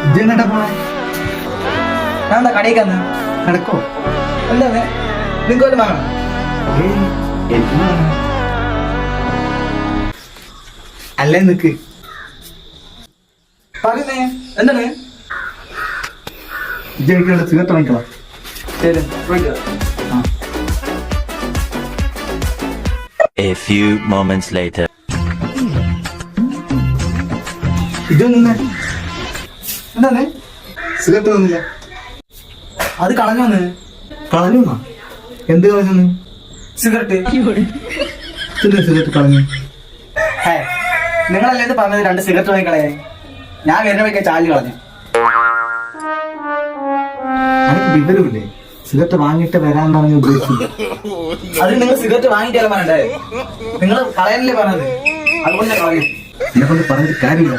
ഇജ്ജെങ്ങട്ടാ പോണേ? ഞാൻ എന്താ കടയിൽക്കാന്ന് കിടക്കോ? എന്താ നിങ്ങൾക്ക് വല്ല വാങ്ങണം? ഏയ്, എനിക്ക് വേണം. അല്ലേ നിക്ക് പറയുന്നേ എന്താണ്? ഇജ്ജ് എനിക്കുള്ള സിഗരറ്റ് വാങ്ങിക്കളാം. ശരി പോയിട്ട് ആ. A few moments later. ഇതൊന്നെ എന്താണ്? സിഗരറ്റ് തന്നില്ല. അത് കളഞ്ഞു വന്ന് കളഞ്ഞു. എന്ത് കളഞ്ഞു? സിഗരറ്റ്. സിഗരറ്റ് കളഞ്ഞു. ഹേ നിങ്ങളല്ലേ ഇത് പറഞ്ഞത് 2 സിഗരറ്റ് വാങ്ങിക്കളയാ? ഞാൻ വരുന്ന വഴിക്കാൻ ചാലി കളഞ്ഞു. എനിക്ക് വിവരമില്ലേ? സിഗരറ്റ് വാങ്ങിയിട്ട് വരാനാണ് ഞാൻ ഉദ്ദേശിച്ചത്. അത് നിങ്ങൾ സിഗരറ്റ് വാങ്ങിയിട്ടല്ല പറഞ്ഞേ, നിങ്ങൾ കളയാനല്ലേ പറഞ്ഞത്, അതുകൊണ്ട് ഞാൻ കളഞ്ഞു. എന്നെ കൊണ്ട് പറഞ്ഞിട്ട് കാര്യമില്ല.